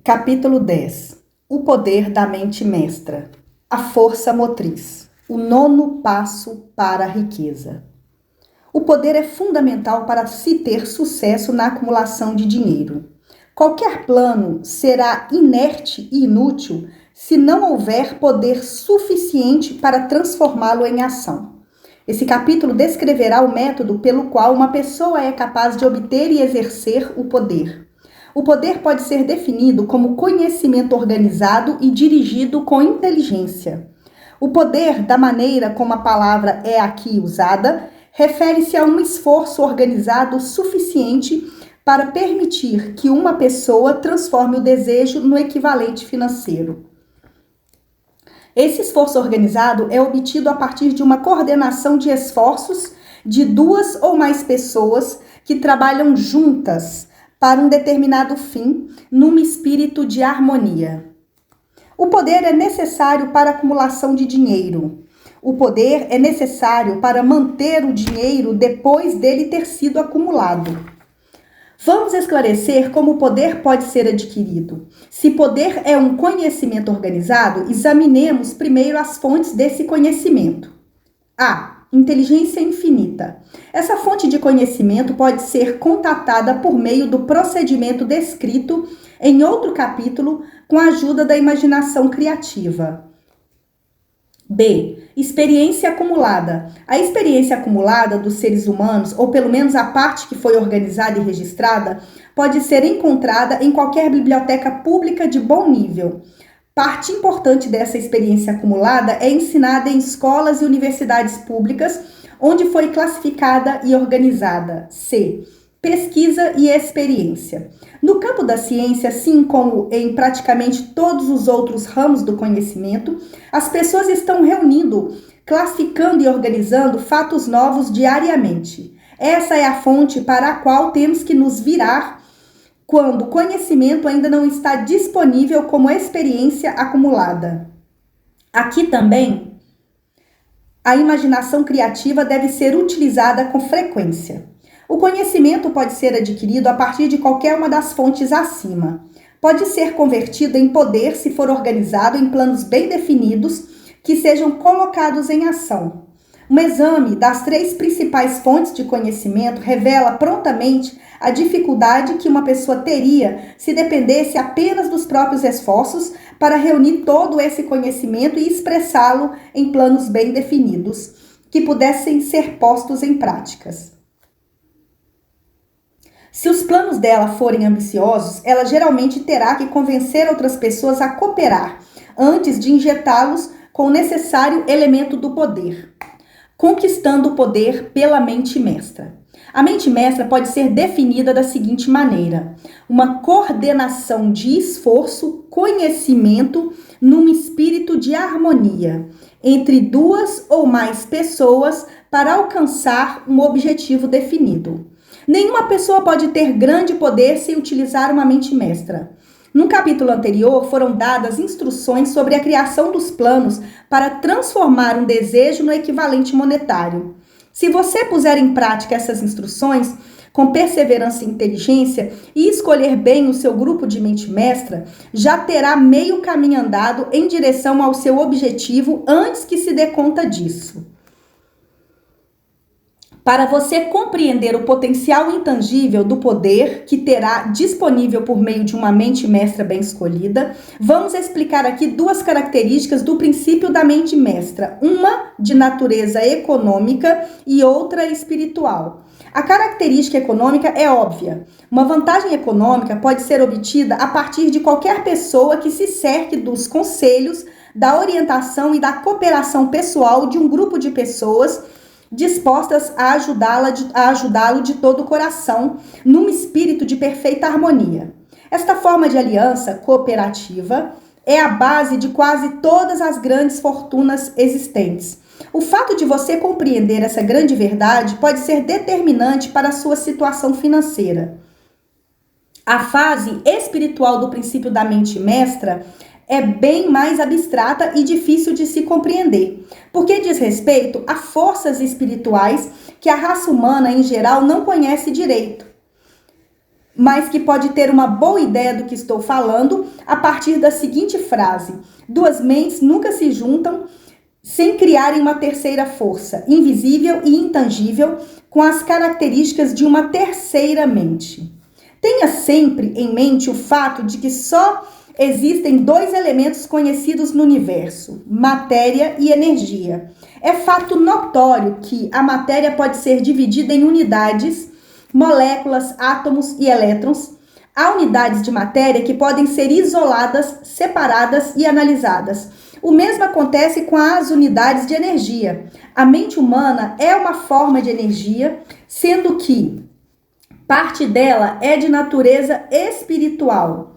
Capítulo 10. O poder da mente mestra. A força motriz. O nono passo para a riqueza. O poder é fundamental para se ter sucesso na acumulação de dinheiro. Qualquer plano será inerte e inútil se não houver poder suficiente para transformá-lo em ação. Esse capítulo descreverá o método pelo qual uma pessoa é capaz de obter e exercer o poder. O poder pode ser definido como conhecimento organizado e dirigido com inteligência. O poder, da maneira como a palavra é aqui usada, refere-se a um esforço organizado suficiente para permitir que uma pessoa transforme o desejo no equivalente financeiro. Esse esforço organizado é obtido a partir de uma coordenação de esforços de duas ou mais pessoas que trabalham juntas para um determinado fim, num espírito de harmonia. O poder é necessário para a acumulação de dinheiro. O poder é necessário para manter o dinheiro depois dele ter sido acumulado. Vamos esclarecer como o poder pode ser adquirido. Se poder é um conhecimento organizado, examinemos primeiro as fontes desse conhecimento. A. Inteligência infinita. Essa fonte de conhecimento pode ser contatada por meio do procedimento descrito em outro capítulo com a ajuda da imaginação criativa. B. Experiência acumulada. A experiência acumulada dos seres humanos, ou pelo menos a parte que foi organizada e registrada, pode ser encontrada em qualquer biblioteca pública de bom nível. Parte importante dessa experiência acumulada é ensinada em escolas e universidades públicas, onde foi classificada e organizada. C. Pesquisa e experiência. No campo da ciência, assim como em praticamente todos os outros ramos do conhecimento, as pessoas estão reunindo, classificando e organizando fatos novos diariamente. Essa é a fonte para a qual temos que nos virar quando o conhecimento ainda não está disponível como experiência acumulada. Aqui também, a imaginação criativa deve ser utilizada com frequência. O conhecimento pode ser adquirido a partir de qualquer uma das fontes acima. Pode ser convertido em poder se for organizado em planos bem definidos que sejam colocados em ação. Um exame das 3 principais fontes de conhecimento revela prontamente a dificuldade que uma pessoa teria se dependesse apenas dos próprios esforços para reunir todo esse conhecimento e expressá-lo em planos bem definidos, que pudessem ser postos em práticas. Se os planos dela forem ambiciosos, ela geralmente terá que convencer outras pessoas a cooperar antes de injetá-los com o necessário elemento do poder. Conquistando o poder pela mente mestra. A mente mestra pode ser definida da seguinte maneira: uma coordenação de esforço, conhecimento, num espírito de harmonia entre duas ou mais pessoas para alcançar um objetivo definido. Nenhuma pessoa pode ter grande poder sem utilizar uma mente mestra. No capítulo anterior, foram dadas instruções sobre a criação dos planos para transformar um desejo no equivalente monetário. Se você puser em prática essas instruções, com perseverança e inteligência, e escolher bem o seu grupo de mente mestra, já terá meio caminho andado em direção ao seu objetivo antes que se dê conta disso. Para você compreender o potencial intangível do poder que terá disponível por meio de uma mente mestra bem escolhida, vamos explicar aqui 2 características do princípio da mente mestra, uma de natureza econômica e outra espiritual. A característica econômica é óbvia. Uma vantagem econômica pode ser obtida a partir de qualquer pessoa que se cerque dos conselhos, da orientação e da cooperação pessoal de um grupo de pessoas dispostas a ajudá-lo de todo o coração, num espírito de perfeita harmonia. Esta forma de aliança cooperativa é a base de quase todas as grandes fortunas existentes. O fato de você compreender essa grande verdade pode ser determinante para a sua situação financeira. A fase espiritual do princípio da mente mestra é bem mais abstrata e difícil de se compreender, porque diz respeito a forças espirituais que a raça humana em geral não conhece direito. mas que pode ter uma boa ideia do que estou falando a partir da seguinte frase: duas mentes nunca se juntam sem criarem uma terceira força, invisível e intangível, com as características de uma terceira mente. Tenha sempre em mente o fato de que só existem dois elementos conhecidos no universo: matéria e energia. É fato notório que a matéria pode ser dividida em unidades, moléculas, átomos e elétrons. Há unidades de matéria que podem ser isoladas, separadas e analisadas. O mesmo acontece com as unidades de energia. A mente humana é uma forma de energia, sendo que parte dela é de natureza espiritual.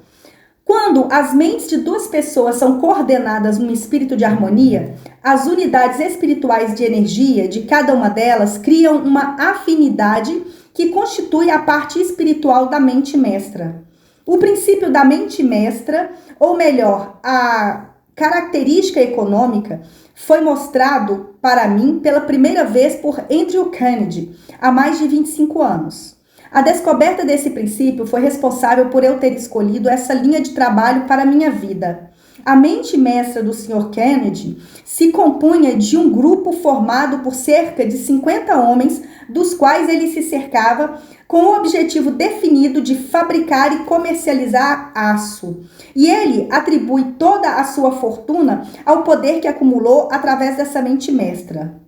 Quando as mentes de duas pessoas são coordenadas num espírito de harmonia, as unidades espirituais de energia de cada uma delas criam uma afinidade que constitui a parte espiritual da mente mestra. O princípio da mente mestra, ou melhor, a característica econômica, foi mostrado para mim pela primeira vez por Andrew Carnegie, há mais de 25 anos. A descoberta desse princípio foi responsável por eu ter escolhido essa linha de trabalho para a minha vida. A mente mestra do Sr. Carnegie se compunha de um grupo formado por cerca de 50 homens, dos quais ele se cercava com o objetivo definido de fabricar e comercializar aço. E ele atribui toda a sua fortuna ao poder que acumulou através dessa mente mestra.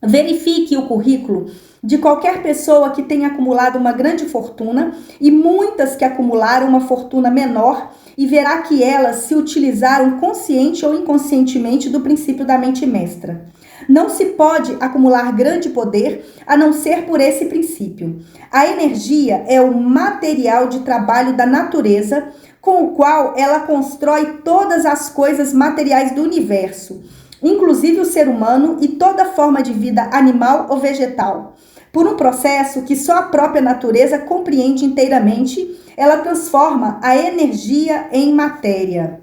Verifique o currículo de qualquer pessoa que tenha acumulado uma grande fortuna e muitas que acumularam uma fortuna menor e verá que elas se utilizaram consciente ou inconscientemente do princípio da mente mestra. Não se pode acumular grande poder a não ser por esse princípio. A energia é o material de trabalho da natureza com o qual ela constrói todas as coisas materiais do universo, inclusive o ser humano e toda forma de vida animal ou vegetal. Por um processo que só a própria natureza compreende inteiramente, ela transforma a energia em matéria.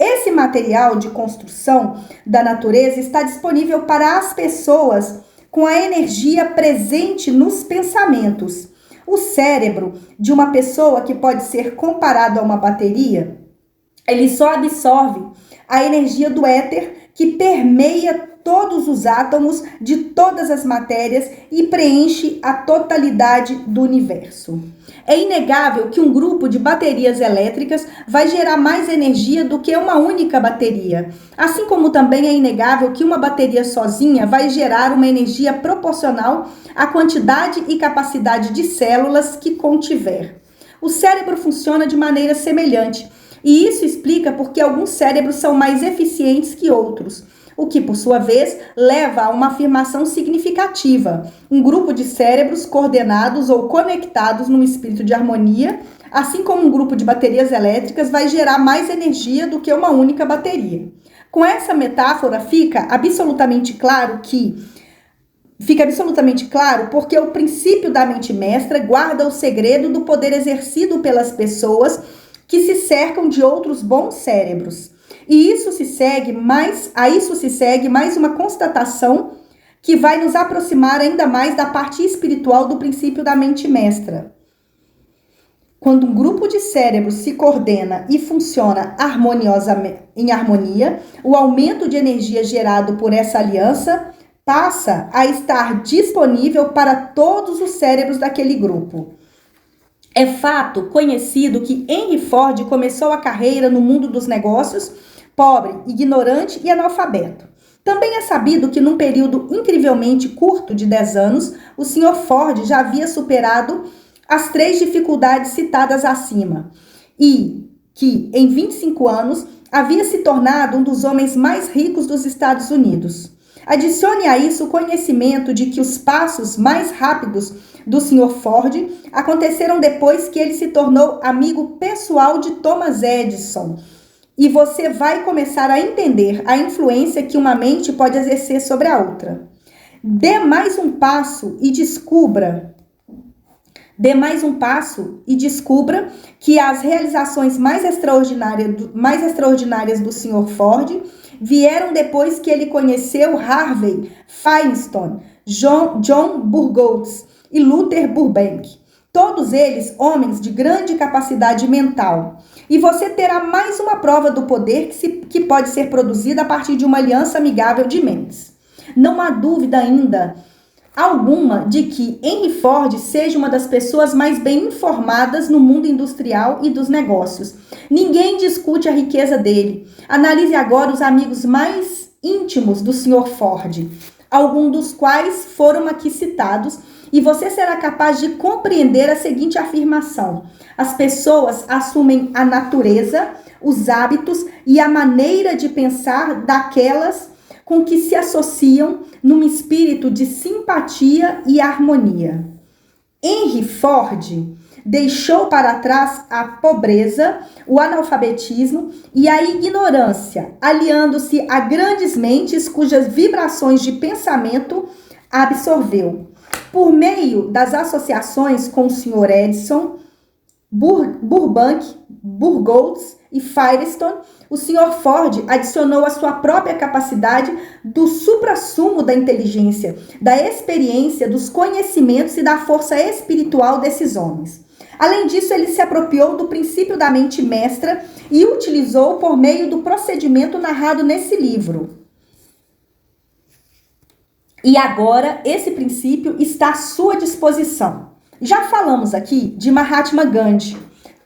Esse material de construção da natureza está disponível para as pessoas com a energia presente nos pensamentos. O cérebro de uma pessoa, que pode ser comparado a uma bateria, ele só absorve a energia do éter que permeia todos os átomos de todas as matérias e preenche a totalidade do universo. É inegável que um grupo de baterias elétricas vai gerar mais energia do que uma única bateria, assim como também é inegável que uma bateria sozinha vai gerar uma energia proporcional à quantidade e capacidade de células que contiver. O cérebro funciona de maneira semelhante, e isso explica porque alguns cérebros são mais eficientes que outros, o que, por sua vez, leva a uma afirmação significativa. Um grupo de cérebros coordenados ou conectados num espírito de harmonia, assim como um grupo de baterias elétricas, vai gerar mais energia do que uma única bateria. Com essa metáfora fica absolutamente claro porque o princípio da mente mestra guarda o segredo do poder exercido pelas pessoas que se cercam de outros bons cérebros. E a isso se segue mais uma constatação que vai nos aproximar ainda mais da parte espiritual do princípio da mente mestra. Quando um grupo de cérebros se coordena e funciona em harmonia, o aumento de energia gerado por essa aliança passa a estar disponível para todos os cérebros daquele grupo. É fato conhecido que Henry Ford começou a carreira no mundo dos negócios pobre, ignorante e analfabeto. Também é sabido que num período incrivelmente curto de 10 anos, o Sr. Ford já havia superado as 3 dificuldades citadas acima e que, em 25 anos, havia se tornado um dos homens mais ricos dos Estados Unidos. Adicione a isso o conhecimento de que os passos mais rápidos do Sr. Ford aconteceram depois que ele se tornou amigo pessoal de Thomas Edison. E você vai começar a entender a influência que uma mente pode exercer sobre a outra. Dê mais um passo e descubra que as realizações mais extraordinárias do Sr. Ford vieram depois que ele conheceu Harvey Firestone, John Burroughs e Luther Burbank. Todos eles homens de grande capacidade mental. E você terá mais uma prova do poder que pode ser produzida a partir de uma aliança amigável de mentes. Não há dúvida ainda alguma de que Henry Ford seja uma das pessoas mais bem informadas no mundo industrial e dos negócios. Ninguém discute a riqueza dele. Analise agora os amigos mais íntimos do Sr. Ford, alguns dos quais foram aqui citados, e você será capaz de compreender a seguinte afirmação: as pessoas assumem a natureza, os hábitos e a maneira de pensar daquelas com que se associam num espírito de simpatia e harmonia. Henry Ford deixou para trás a pobreza, o analfabetismo e a ignorância, aliando-se a grandes mentes cujas vibrações de pensamento absorveu. Por meio das associações com o Sr. Edison, Burbank, Burgos e Firestone, o Sr. Ford adicionou a sua própria capacidade do suprassumo da inteligência, da experiência, dos conhecimentos e da força espiritual desses homens. Além disso, ele se apropriou do princípio da mente mestra e utilizou por meio do procedimento narrado nesse livro. E agora, esse princípio está à sua disposição. Já falamos aqui de Mahatma Gandhi.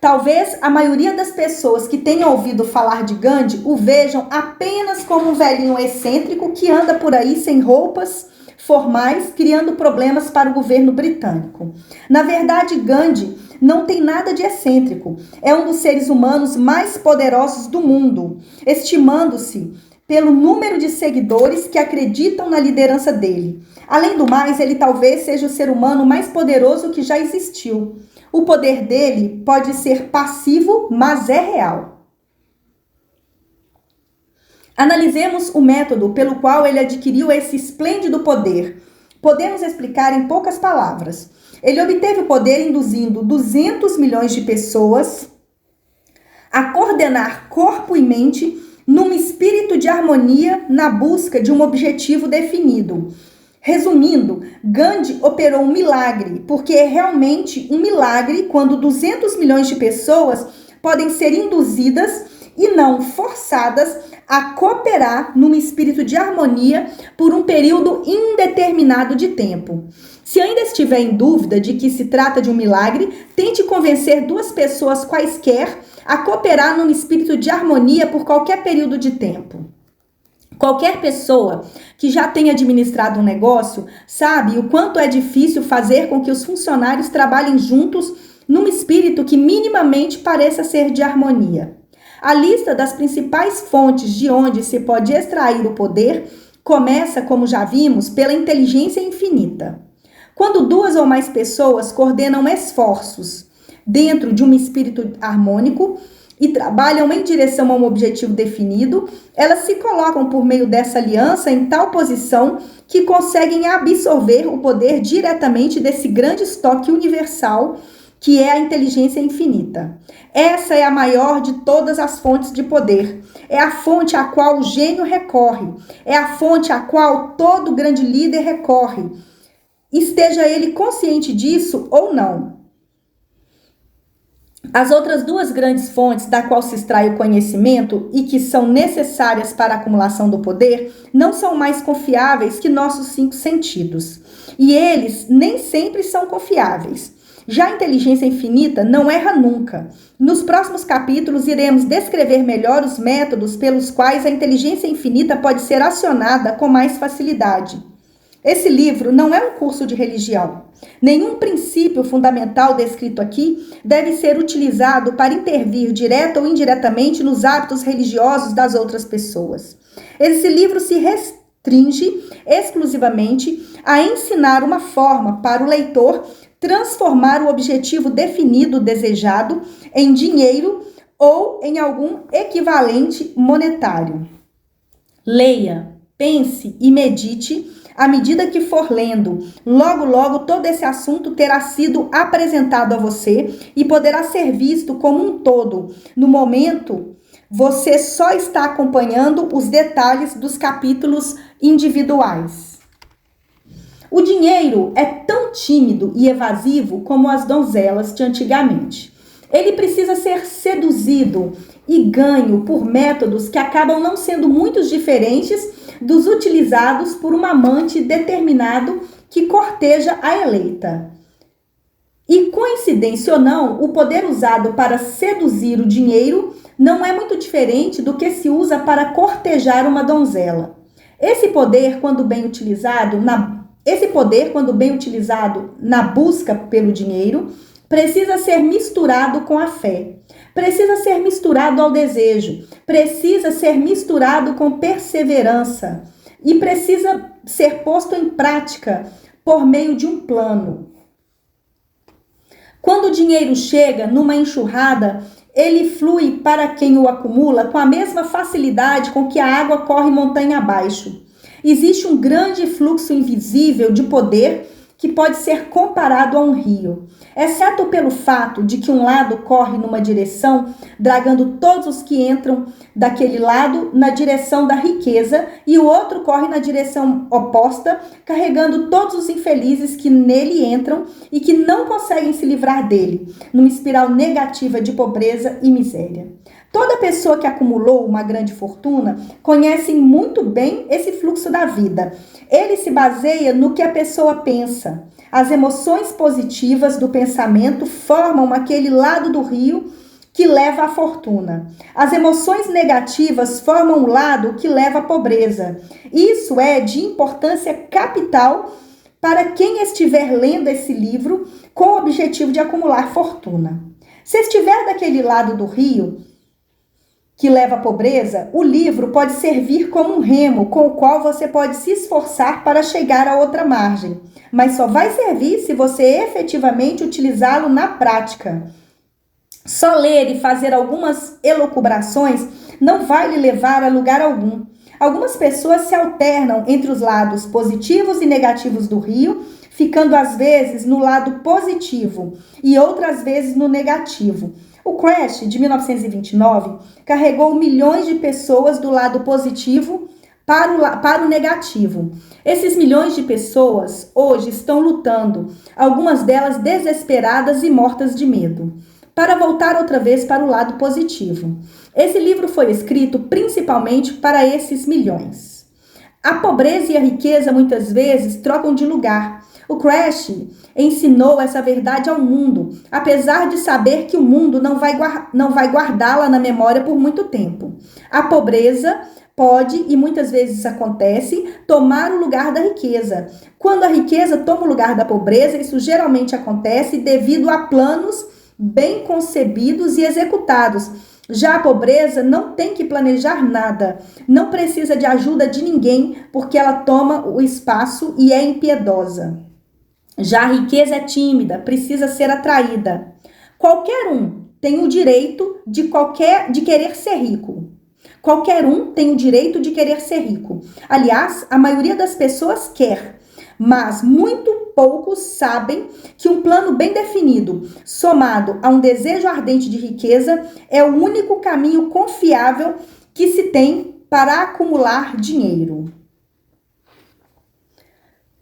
Talvez a maioria das pessoas que tenham ouvido falar de Gandhi o vejam apenas como um velhinho excêntrico que anda por aí sem roupas formais, criando problemas para o governo britânico. Na verdade, Gandhi não tem nada de excêntrico. É um dos seres humanos mais poderosos do mundo, estimando-se pelo número de seguidores que acreditam na liderança dele. Além do mais, ele talvez seja o ser humano mais poderoso que já existiu. O poder dele pode ser passivo, mas é real. Analisemos o método pelo qual ele adquiriu esse esplêndido poder. Podemos explicar em poucas palavras. Ele obteve o poder induzindo 200 milhões de pessoas a coordenar corpo e mente num espírito de harmonia na busca de um objetivo definido. Resumindo, Gandhi operou um milagre, porque é realmente um milagre quando 200 milhões de pessoas podem ser induzidas e não forçadas a cooperar num espírito de harmonia por um período indeterminado de tempo. Se ainda estiver em dúvida de que se trata de um milagre, tente convencer duas pessoas quaisquer a cooperar num espírito de harmonia por qualquer período de tempo. Qualquer pessoa que já tenha administrado um negócio sabe o quanto é difícil fazer com que os funcionários trabalhem juntos num espírito que minimamente pareça ser de harmonia. A lista das principais fontes de onde se pode extrair o poder começa, como já vimos, pela inteligência infinita. Quando duas ou mais pessoas coordenam esforços dentro de um espírito harmônico e trabalham em direção a um objetivo definido, elas se colocam por meio dessa aliança em tal posição que conseguem absorver o poder diretamente desse grande estoque universal que é a inteligência infinita. Essa é a maior de todas as fontes de poder. É a fonte a qual o gênio recorre. É a fonte a qual todo grande líder recorre. Esteja ele consciente disso ou não. As outras duas grandes fontes da qual se extrai o conhecimento e que são necessárias para a acumulação do poder não são mais confiáveis que nossos 5 sentidos. E eles nem sempre são confiáveis. Já a inteligência infinita não erra nunca. Nos próximos capítulos iremos descrever melhor os métodos pelos quais a inteligência infinita pode ser acionada com mais facilidade. Esse livro não é um curso de religião. Nenhum princípio fundamental descrito aqui deve ser utilizado para intervir direta ou indiretamente nos hábitos religiosos das outras pessoas. Esse livro se restringe exclusivamente a ensinar uma forma para o leitor transformar o objetivo definido, desejado, em dinheiro ou em algum equivalente monetário. Leia, pense e medite à medida que for lendo. Logo, logo, todo esse assunto terá sido apresentado a você e poderá ser visto como um todo. No momento, você só está acompanhando os detalhes dos capítulos individuais. O dinheiro é tão tímido e evasivo como as donzelas de antigamente. Ele precisa ser seduzido e ganho por métodos que acabam não sendo muito diferentes dos utilizados por um amante determinado que corteja a eleita. E, coincidência ou não, o poder usado para seduzir o dinheiro não é muito diferente do que se usa para cortejar uma donzela. Esse poder, quando bem utilizado na busca pelo dinheiro, precisa ser misturado com a fé, precisa ser misturado ao desejo, precisa ser misturado com perseverança e precisa ser posto em prática por meio de um plano. Quando o dinheiro chega numa enxurrada, ele flui para quem o acumula com a mesma facilidade com que a água corre montanha abaixo. Existe um grande fluxo invisível de poder que pode ser comparado a um rio, exceto pelo fato de que um lado corre numa direção, dragando todos os que entram daquele lado na direção da riqueza, e o outro corre na direção oposta, carregando todos os infelizes que nele entram e que não conseguem se livrar dele, numa espiral negativa de pobreza e miséria. Toda pessoa que acumulou uma grande fortuna conhece muito bem esse fluxo da vida. Ele se baseia no que a pessoa pensa. As emoções positivas do pensamento formam aquele lado do rio que leva à fortuna. As emoções negativas formam o lado que leva à pobreza. Isso é de importância capital para quem estiver lendo esse livro com o objetivo de acumular fortuna. Se estiver daquele lado do rio que leva à pobreza, o livro pode servir como um remo com o qual você pode se esforçar para chegar a outra margem, mas só vai servir se você efetivamente utilizá-lo na prática. Só ler e fazer algumas elucubrações não vai lhe levar a lugar algum. Algumas pessoas se alternam entre os lados positivos e negativos do rio, ficando às vezes no lado positivo e outras vezes no negativo. O crash de 1929 carregou milhões de pessoas do lado positivo para o negativo. Esses milhões de pessoas hoje estão lutando, algumas delas desesperadas e mortas de medo, para voltar outra vez para o lado positivo. Esse livro foi escrito principalmente para esses milhões. A pobreza e a riqueza muitas vezes trocam de lugar. O crash ensinou essa verdade ao mundo, apesar de saber que o mundo não vai guardá-la na memória por muito tempo. A pobreza pode, e muitas vezes isso acontece, tomar o lugar da riqueza. Quando a riqueza toma o lugar da pobreza, isso geralmente acontece devido a planos bem concebidos e executados. Já a pobreza não tem que planejar nada, não precisa de ajuda de ninguém, porque ela toma o espaço e é impiedosa. Já a riqueza é tímida, precisa ser atraída. Qualquer um tem o direito de querer ser rico. Qualquer um tem o direito de querer ser rico. Aliás, a maioria das pessoas quer, mas muito poucos sabem que um plano bem definido, somado a um desejo ardente de riqueza, é o único caminho confiável que se tem para acumular dinheiro.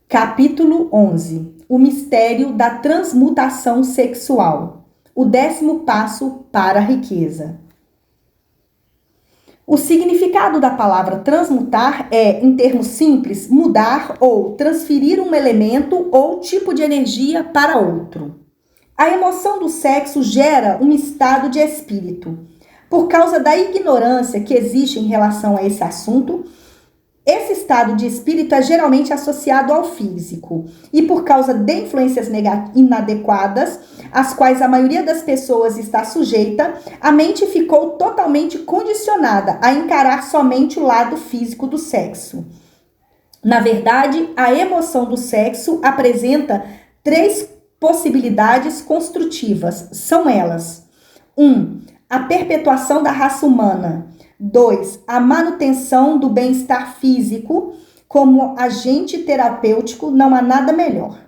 Capítulo 11. O mistério da transmutação sexual. O 10º passo para a riqueza. O significado da palavra transmutar é, em termos simples, mudar ou transferir um elemento ou tipo de energia para outro. A emoção do sexo gera um estado de espírito. Por causa da ignorância que existe em relação a esse assunto, esse estado de espírito é geralmente associado ao físico. E por causa de influências inadequadas, às quais a maioria das pessoas está sujeita, a mente ficou totalmente condicionada a encarar somente o lado físico do sexo. Na verdade, a emoção do sexo apresenta 3 possibilidades construtivas. São elas: 1. A perpetuação da raça humana. 2. A manutenção do bem-estar físico. Como agente terapêutico, não há nada melhor.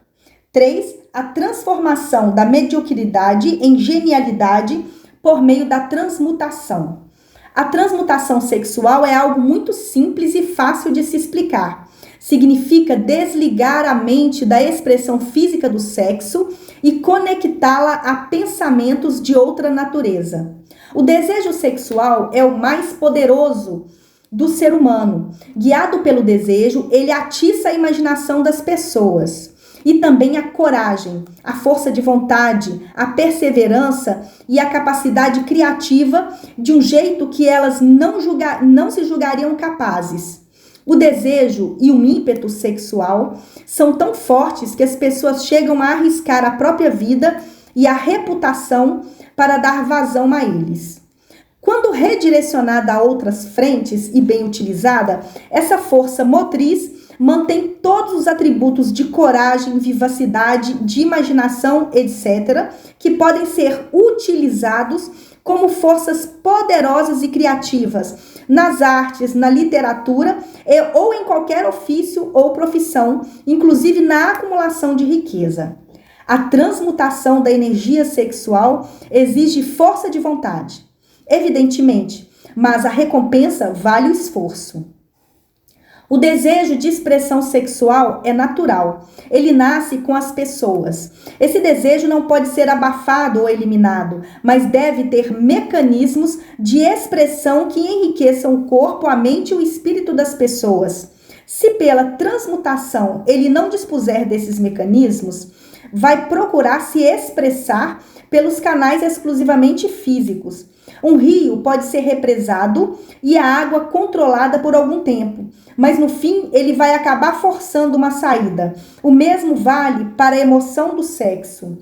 3. A transformação da mediocridade em genialidade por meio da transmutação. A transmutação sexual é algo muito simples e fácil de se explicar. Significa desligar a mente da expressão física do sexo e conectá-la a pensamentos de outra natureza. O desejo sexual é o mais poderoso do ser humano. Guiado pelo desejo, ele atiça a imaginação das pessoas. E também a coragem, a força de vontade, a perseverança e a capacidade criativa de um jeito que elas não se julgariam capazes. O desejo e o ímpeto sexual são tão fortes que as pessoas chegam a arriscar a própria vida e a reputação para dar vazão a eles. Quando redirecionada a outras frentes e bem utilizada, essa força motriz mantém todos os atributos de coragem, vivacidade, de imaginação, etc., que podem ser utilizados como forças poderosas e criativas nas artes, na literatura ou em qualquer ofício ou profissão, inclusive na acumulação de riqueza. A transmutação da energia sexual exige força de vontade, evidentemente, mas a recompensa vale o esforço. O desejo de expressão sexual é natural. Ele nasce com as pessoas. Esse desejo não pode ser abafado ou eliminado, mas deve ter mecanismos de expressão que enriqueçam o corpo, a mente e o espírito das pessoas. Se pela transmutação ele não dispuser desses mecanismos, vai procurar se expressar pelos canais exclusivamente físicos. Um rio pode ser represado e a água controlada por algum tempo, mas no fim ele vai acabar forçando uma saída. O mesmo vale para a emoção do sexo.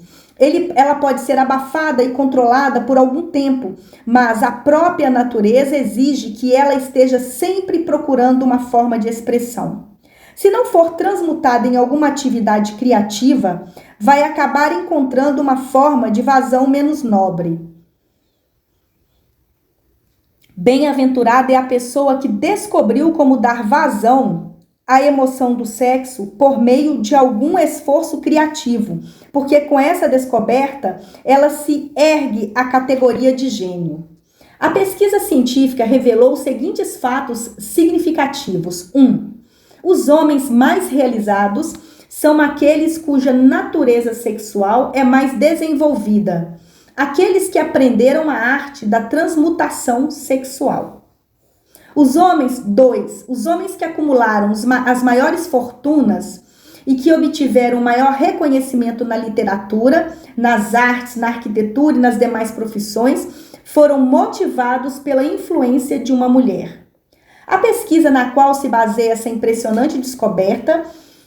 Ela pode ser abafada e controlada por algum tempo, mas a própria natureza exige que ela esteja sempre procurando uma forma de expressão. Se não for transmutada em alguma atividade criativa, vai acabar encontrando uma forma de vazão menos nobre. Bem-aventurada é a pessoa que descobriu como dar vazão à emoção do sexo por meio de algum esforço criativo, porque com essa descoberta ela se ergue à categoria de gênio. A pesquisa científica revelou os seguintes fatos significativos. 1. Os homens mais realizados são aqueles cuja natureza sexual é mais desenvolvida. Aqueles que aprenderam a arte da transmutação sexual. 2. Os homens que acumularam as maiores fortunas e que obtiveram maior reconhecimento na literatura, nas artes, na arquitetura e nas demais profissões, foram motivados pela influência de uma mulher. A pesquisa na qual se baseia essa impressionante descoberta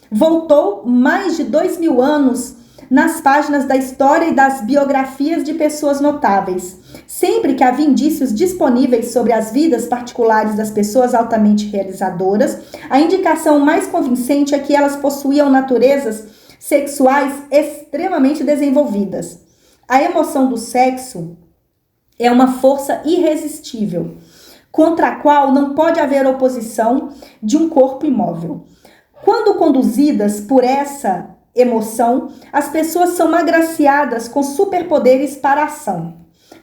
voltou mais de 2000 anos nas páginas da história e das biografias de pessoas notáveis. Sempre que havia indícios disponíveis sobre as vidas particulares das pessoas altamente realizadoras, a indicação mais convincente é que elas possuíam naturezas sexuais extremamente desenvolvidas. A emoção do sexo é uma força irresistível, contra a qual não pode haver oposição de um corpo imóvel. Quando conduzidas por essa emoção, as pessoas são agraciadas com superpoderes para a ação.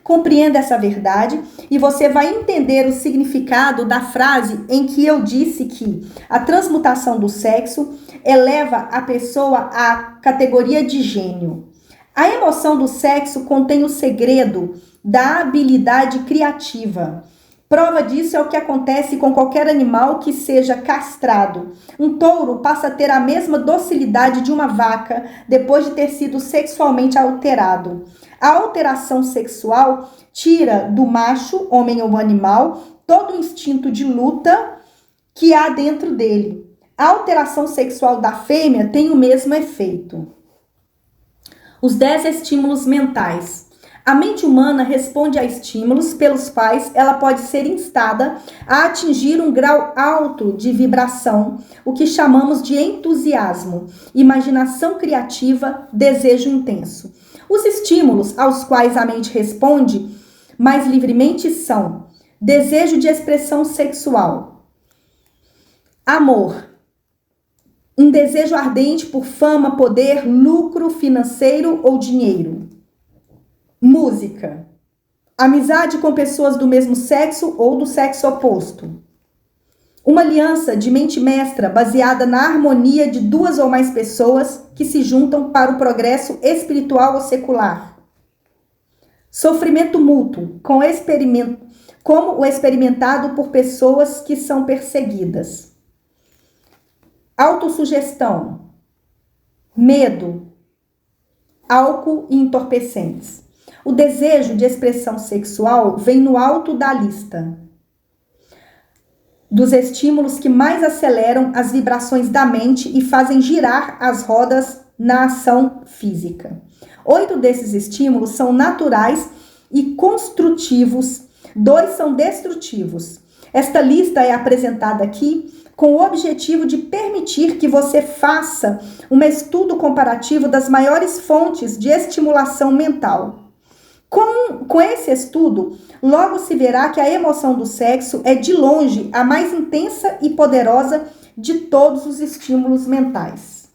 Compreenda essa verdade e você vai entender o significado da frase em que eu disse que a transmutação do sexo eleva a pessoa à categoria de gênio. A emoção do sexo contém o segredo da habilidade criativa. Prova disso é o que acontece com qualquer animal que seja castrado. Um touro passa a ter a mesma docilidade de uma vaca depois de ter sido sexualmente alterado. A alteração sexual tira do macho, homem ou animal, todo o instinto de luta que há dentro dele. A alteração sexual da fêmea tem o mesmo efeito. Os 10 estímulos mentais. A mente humana responde a estímulos pelos quais ela pode ser instada a atingir um grau alto de vibração, o que chamamos de entusiasmo, imaginação criativa, desejo intenso. Os estímulos aos quais a mente responde mais livremente são: desejo de expressão sexual, amor, um desejo ardente por fama, poder, lucro financeiro ou dinheiro. Música, amizade com pessoas do mesmo sexo ou do sexo oposto. Uma aliança de mente mestra baseada na harmonia de duas ou mais pessoas que se juntam para o progresso espiritual ou secular. Sofrimento mútuo, como o experimentado por pessoas que são perseguidas. Autossugestão, medo, álcool e entorpecentes. O desejo de expressão sexual vem no alto da lista dos estímulos que mais aceleram as vibrações da mente e fazem girar as rodas na ação física. 8 desses estímulos são naturais e construtivos, 2 são destrutivos. Esta lista é apresentada aqui com o objetivo de permitir que você faça um estudo comparativo das maiores fontes de estimulação mental. Com esse estudo, logo se verá que a emoção do sexo é de longe a mais intensa e poderosa de todos os estímulos mentais.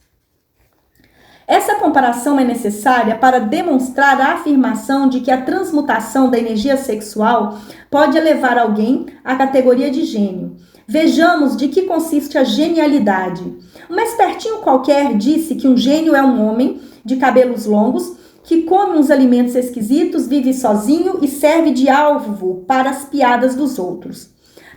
Essa comparação é necessária para demonstrar a afirmação de que a transmutação da energia sexual pode elevar alguém à categoria de gênio. Vejamos de que consiste a genialidade. Um espertinho qualquer disse que um gênio é um homem de cabelos longos que come uns alimentos esquisitos, vive sozinho e serve de alvo para as piadas dos outros.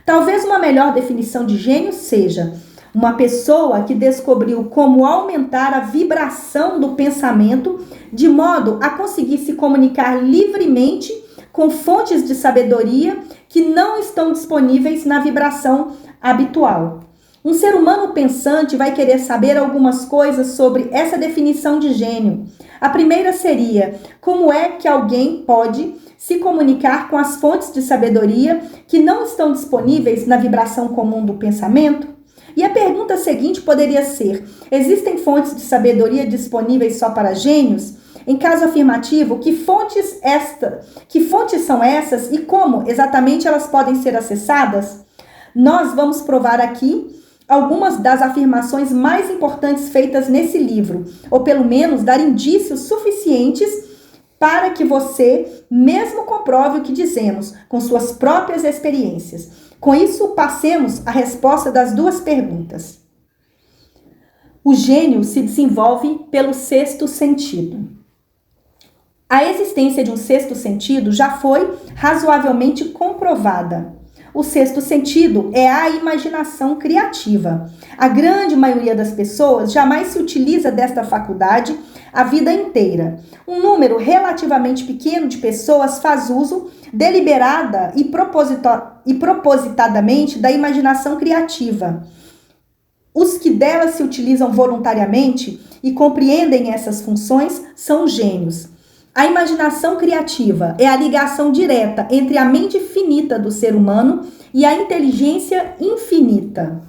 Talvez uma melhor definição de gênio seja uma pessoa que descobriu como aumentar a vibração do pensamento de modo a conseguir se comunicar livremente com fontes de sabedoria que não estão disponíveis na vibração habitual. Um ser humano pensante vai querer saber algumas coisas sobre essa definição de gênio. A primeira seria: como é que alguém pode se comunicar com as fontes de sabedoria que não estão disponíveis na vibração comum do pensamento? E a pergunta seguinte poderia ser: existem fontes de sabedoria disponíveis só para gênios? Em caso afirmativo, que fontes são essas e como exatamente elas podem ser acessadas? Nós vamos provar aqui algumas das afirmações mais importantes feitas nesse livro, ou pelo menos dar indícios suficientes para que você mesmo comprove o que dizemos com suas próprias experiências. Com isso, passemos à resposta das duas perguntas. O gênio se desenvolve pelo sexto sentido. A existência de um sexto sentido já foi razoavelmente comprovada. O sexto sentido é a imaginação criativa. A grande maioria das pessoas jamais se utiliza desta faculdade a vida inteira. Um número relativamente pequeno de pessoas faz uso deliberada e propositadamente da imaginação criativa. Os que dela se utilizam voluntariamente e compreendem essas funções são gênios. A imaginação criativa é a ligação direta entre a mente finita do ser humano e a inteligência infinita.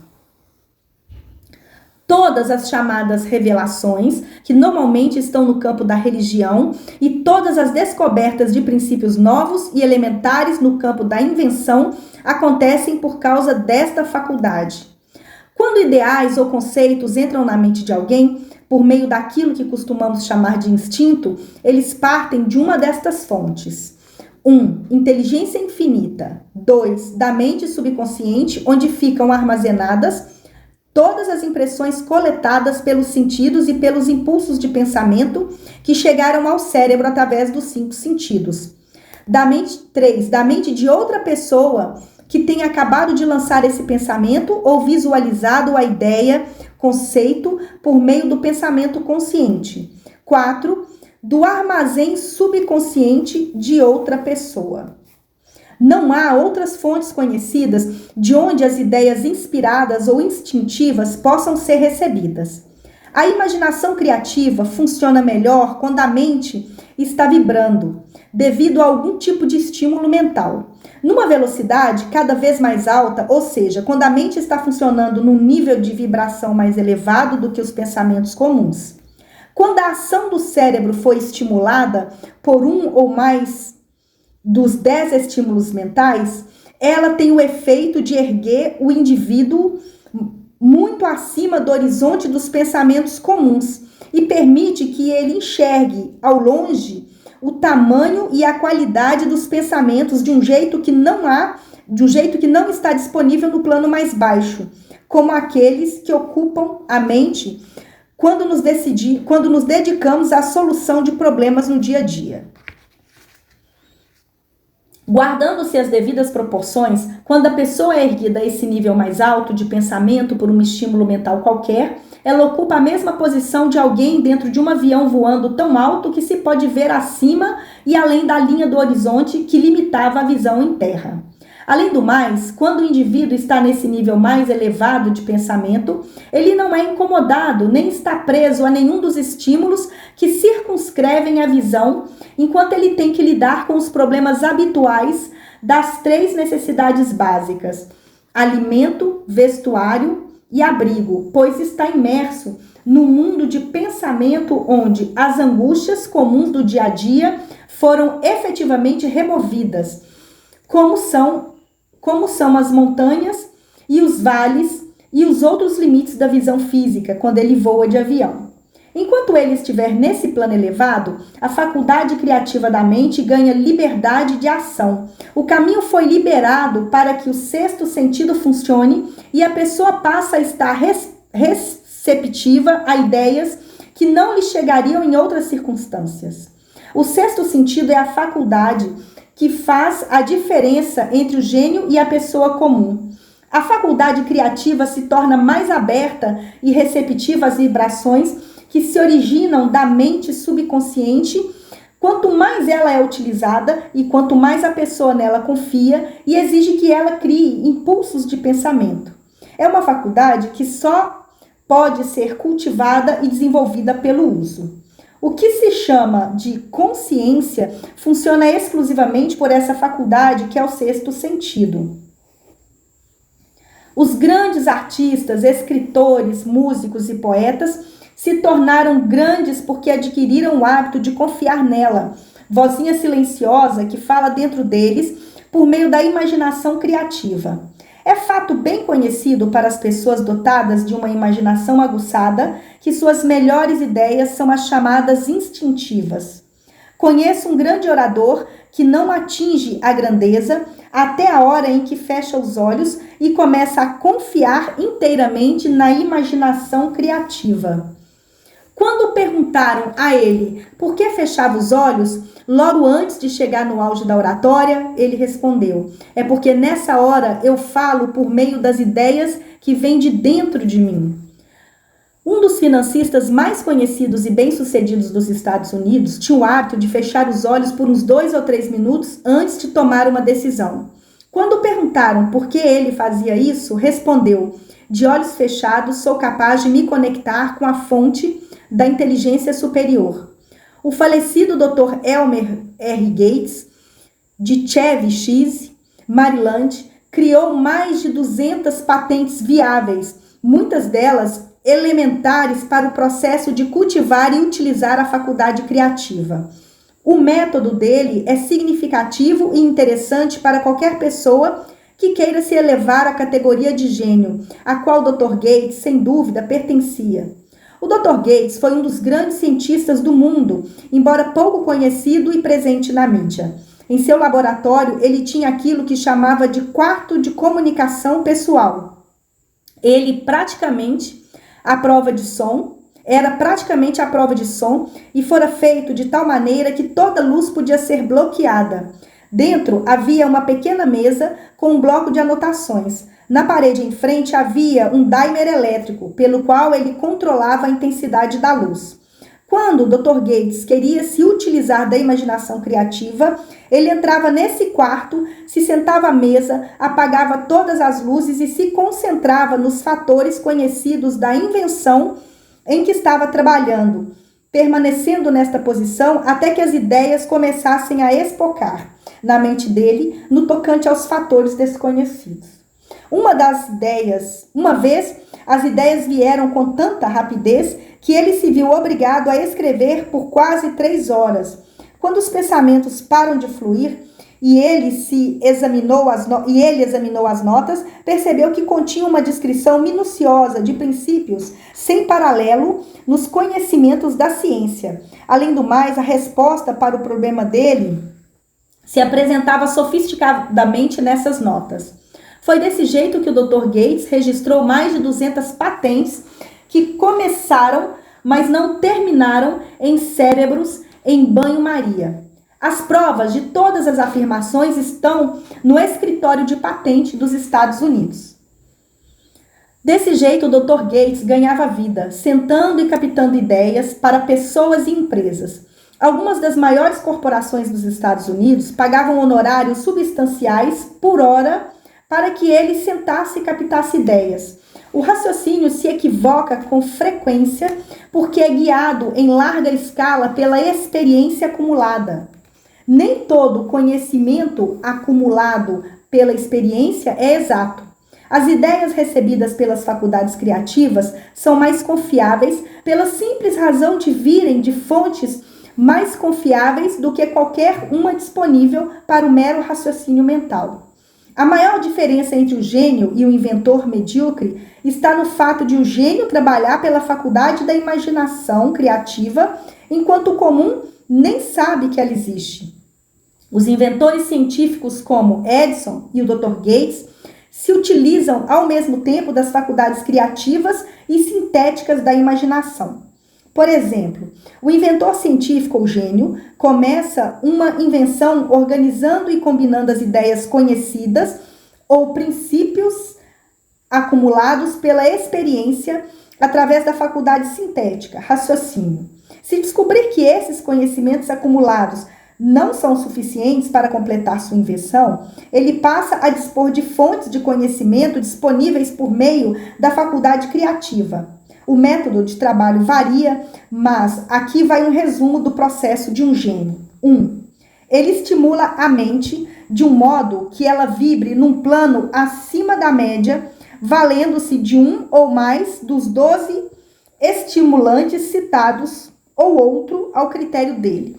Todas as chamadas revelações, que normalmente estão no campo da religião, e todas as descobertas de princípios novos e elementares no campo da invenção acontecem por causa desta faculdade. Quando ideais ou conceitos entram na mente de alguém, por meio daquilo que costumamos chamar de instinto, eles partem de uma destas fontes. 1. Inteligência infinita. 2. Da mente subconsciente, onde ficam armazenadas todas as impressões coletadas pelos sentidos e pelos impulsos de pensamento que chegaram ao cérebro através dos 5 sentidos. 3. Da mente de outra pessoa que tenha acabado de lançar esse pensamento ou visualizado a ideia, conceito, por meio do pensamento consciente. 4. Do armazém subconsciente de outra pessoa. Não há outras fontes conhecidas de onde as ideias inspiradas ou instintivas possam ser recebidas. A imaginação criativa funciona melhor quando a mente está vibrando, devido a algum tipo de estímulo mental. Numa velocidade cada vez mais alta, ou seja, quando a mente está funcionando num nível de vibração mais elevado do que os pensamentos comuns. Quando a ação do cérebro foi estimulada por um ou mais dos 10 estímulos mentais, ela tem o efeito de erguer o indivíduo muito acima do horizonte dos pensamentos comuns e permite que ele enxergue ao longe o tamanho e a qualidade dos pensamentos de um jeito que não há de um jeito que não está disponível no plano mais baixo, como aqueles que ocupam a mente quando nos dedicamos à solução de problemas no dia a dia. Guardando-se as devidas proporções, quando a pessoa é erguida a esse nível mais alto de pensamento por um estímulo mental qualquer, ela ocupa a mesma posição de alguém dentro de um avião voando tão alto que se pode ver acima e além da linha do horizonte que limitava a visão em terra. Além do mais, quando o indivíduo está nesse nível mais elevado de pensamento, ele não é incomodado nem está preso a nenhum dos estímulos que circunscrevem a visão, enquanto ele tem que lidar com os problemas habituais das 3 necessidades básicas: alimento, vestuário e abrigo, pois está imerso no mundo de pensamento onde as angústias comuns do dia a dia foram efetivamente removidas, como são as montanhas e os vales e os outros limites da visão física quando ele voa de avião. Enquanto ele estiver nesse plano elevado, a faculdade criativa da mente ganha liberdade de ação. O caminho foi liberado para que o 6º sentido funcione e a pessoa passa a estar receptiva a ideias que não lhe chegariam em outras circunstâncias. O 6º sentido é a faculdade que faz a diferença entre o gênio e a pessoa comum. A faculdade criativa se torna mais aberta e receptiva às vibrações que se originam da mente subconsciente, quanto mais ela é utilizada e quanto mais a pessoa nela confia e exige que ela crie impulsos de pensamento. É uma faculdade que só pode ser cultivada e desenvolvida pelo uso. O que se chama de consciência funciona exclusivamente por essa faculdade que é o 6º sentido. Os grandes artistas, escritores, músicos e poetas se tornaram grandes porque adquiriram o hábito de confiar nela, vozinha silenciosa que fala dentro deles por meio da imaginação criativa. É fato bem conhecido para as pessoas dotadas de uma imaginação aguçada que suas melhores ideias são as chamadas instintivas. Conheço um grande orador que não atinge a grandeza até a hora em que fecha os olhos e começa a confiar inteiramente na imaginação criativa. Quando perguntaram a ele por que fechava os olhos, logo antes de chegar no auge da oratória, ele respondeu: é porque nessa hora eu falo por meio das ideias que vêm de dentro de mim. Um dos financistas mais conhecidos e bem-sucedidos dos Estados Unidos tinha o hábito de fechar os olhos por uns 2 ou 3 minutos antes de tomar uma decisão. Quando perguntaram por que ele fazia isso, respondeu: de olhos fechados sou capaz de me conectar com a fonte da inteligência superior. O falecido Dr. Elmer R. Gates, de Chevy Chase, Maryland, criou mais de 200 patentes viáveis, muitas delas elementares para o processo de cultivar e utilizar a faculdade criativa. O método dele é significativo e interessante para qualquer pessoa que queira se elevar à categoria de gênio, a qual o Dr. Gates, sem dúvida, pertencia. O Dr. Gates foi um dos grandes cientistas do mundo, embora pouco conhecido e presente na mídia. Em seu laboratório, ele tinha aquilo que chamava de quarto de comunicação pessoal. Era praticamente a prova de som e fora feito de tal maneira que toda luz podia ser bloqueada. Dentro havia uma pequena mesa com um bloco de anotações. Na parede em frente havia um dimer elétrico, pelo qual ele controlava a intensidade da luz. Quando o Dr. Gates queria se utilizar da imaginação criativa, ele entrava nesse quarto, se sentava à mesa, apagava todas as luzes e se concentrava nos fatores conhecidos da invenção em que estava trabalhando, permanecendo nesta posição até que as ideias começassem a espocar na mente dele no tocante aos fatores desconhecidos. Uma vez, as ideias vieram com tanta rapidez que ele se viu obrigado a escrever por quase 3 horas. Quando os pensamentos param de fluir e ele examinou as notas, percebeu que continha uma descrição minuciosa de princípios sem paralelo nos conhecimentos da ciência. Além do mais, a resposta para o problema dele se apresentava sofisticadamente nessas notas. Foi desse jeito que o Dr. Gates registrou mais de 200 patentes que começaram, mas não terminaram em cérebros em banho-maria. As provas de todas as afirmações estão no escritório de patente dos Estados Unidos. Desse jeito, o Dr. Gates ganhava vida, sentando e captando ideias para pessoas e empresas. Algumas das maiores corporações dos Estados Unidos pagavam honorários substanciais por hora para que ele sentasse e captasse ideias. O raciocínio se equivoca com frequência porque é guiado em larga escala pela experiência acumulada. Nem todo conhecimento acumulado pela experiência é exato. As ideias recebidas pelas faculdades criativas são mais confiáveis pela simples razão de virem de fontes mais confiáveis do que qualquer uma disponível para o mero raciocínio mental. A maior diferença entre o gênio e o inventor medíocre está no fato de o gênio trabalhar pela faculdade da imaginação criativa, enquanto o comum nem sabe que ela existe. Os inventores científicos como Edison e o Dr. Gates se utilizam ao mesmo tempo das faculdades criativas e sintéticas da imaginação. Por exemplo, o inventor científico ou gênio começa uma invenção organizando e combinando as ideias conhecidas ou princípios acumulados pela experiência através da faculdade sintética, raciocínio. Se descobrir que esses conhecimentos acumulados não são suficientes para completar sua invenção, ele passa a dispor de fontes de conhecimento disponíveis por meio da faculdade criativa. O método de trabalho varia, mas aqui vai um resumo do processo de um gênio. 1. Ele estimula a mente de um modo que ela vibre num plano acima da média, valendo-se de um ou mais dos 12 estimulantes citados ou outro ao critério dele.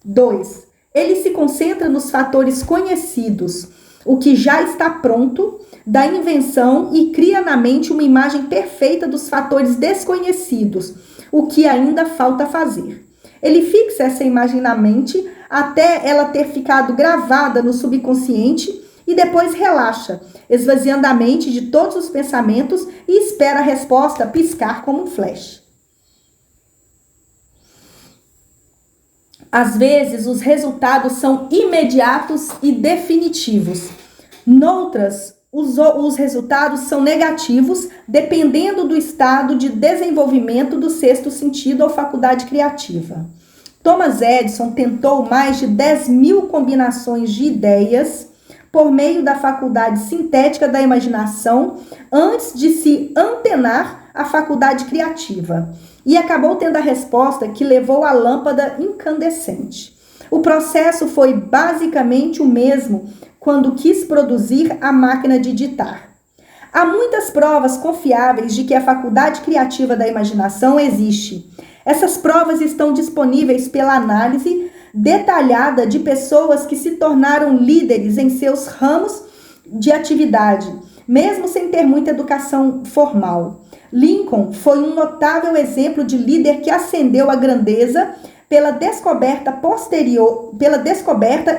2. Ele se concentra nos fatores conhecidos, o que já está pronto, da invenção e cria na mente uma imagem perfeita dos fatores desconhecidos, o que ainda falta fazer. Ele fixa essa imagem na mente até ela ter ficado gravada no subconsciente e depois relaxa, esvaziando a mente de todos os pensamentos e espera a resposta piscar como um flash. Às vezes, os resultados são imediatos e definitivos. Noutras, os resultados são negativos, dependendo do estado de desenvolvimento do sexto sentido ou faculdade criativa. Thomas Edison tentou mais de 10.000 combinações de ideias por meio da faculdade sintética da imaginação antes de se antenar à faculdade criativa. E acabou tendo a resposta que levou à lâmpada incandescente. O processo foi basicamente o mesmo quando quis produzir a máquina de digitar. Há muitas provas confiáveis de que a faculdade criativa da imaginação existe. Essas provas estão disponíveis pela análise detalhada de pessoas que se tornaram líderes em seus ramos de atividade, mesmo sem ter muita educação formal. Lincoln foi um notável exemplo de líder que ascendeu à grandeza pela descoberta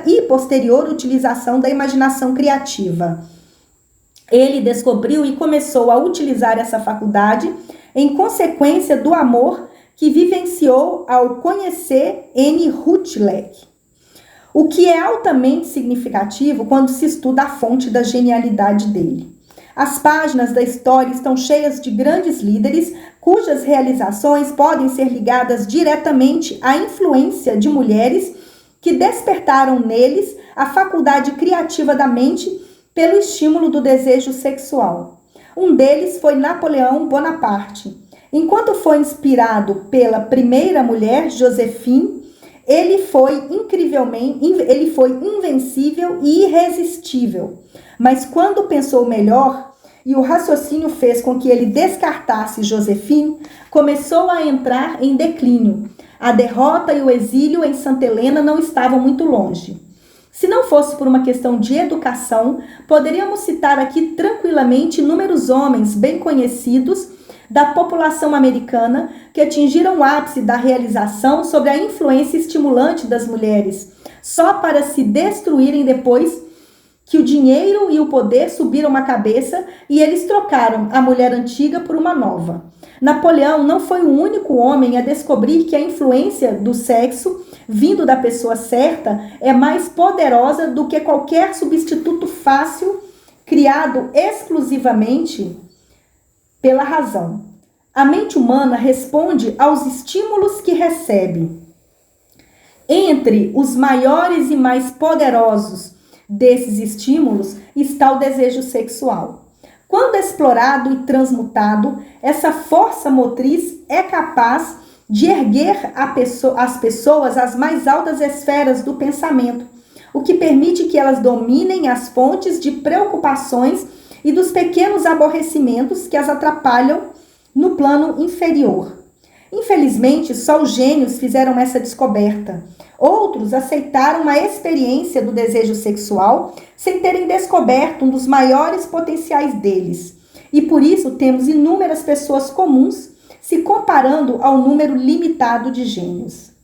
e posterior utilização da imaginação criativa. Ele descobriu e começou a utilizar essa faculdade em consequência do amor que vivenciou ao conhecer N. Rutledge. O que é altamente significativo quando se estuda a fonte da genialidade dele. As páginas da história estão cheias de grandes líderes cujas realizações podem ser ligadas diretamente à influência de mulheres que despertaram neles a faculdade criativa da mente pelo estímulo do desejo sexual. Um deles foi Napoleão Bonaparte. Enquanto foi inspirado pela primeira mulher, Josephine, ele foi invencível e irresistível. Mas quando pensou melhor e o raciocínio fez com que ele descartasse Josephine, começou a entrar em declínio. A derrota e o exílio em Santa Helena não estavam muito longe. Se não fosse por uma questão de educação, poderíamos citar aqui tranquilamente inúmeros homens bem conhecidos da população americana que atingiram o ápice da realização sob a influência estimulante das mulheres, só para se destruírem depois que o dinheiro e o poder subiram a cabeça e eles trocaram a mulher antiga por uma nova. Napoleão não foi o único homem a descobrir que a influência do sexo, vindo da pessoa certa, é mais poderosa do que qualquer substituto fácil criado exclusivamente pela razão. A mente humana responde aos estímulos que recebe. Entre os maiores e mais poderosos desses estímulos está o desejo sexual. Quando explorado e transmutado, essa força motriz é capaz de erguer as pessoas às mais altas esferas do pensamento, o que permite que elas dominem as fontes de preocupações e dos pequenos aborrecimentos que as atrapalham no plano inferior. Infelizmente, só os gênios fizeram essa descoberta. Outros aceitaram a experiência do desejo sexual sem terem descoberto um dos maiores potenciais deles. E por isso temos inúmeras pessoas comuns se comparando ao número limitado de gênios.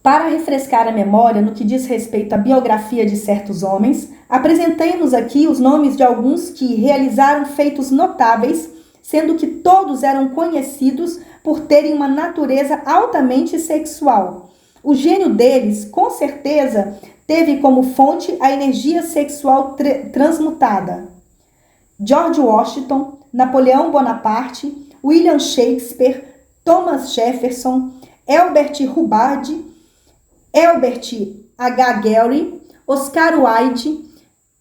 Para refrescar a memória no que diz respeito à biografia de certos homens, apresentemos aqui os nomes de alguns que realizaram feitos notáveis, sendo que todos eram conhecidos por terem uma natureza altamente sexual. O gênio deles, com certeza, teve como fonte a energia sexual transmutada. George Washington, Napoleão Bonaparte, William Shakespeare, Thomas Jefferson, Elbert Hubbard, Albert H. Gary, Oscar Wilde,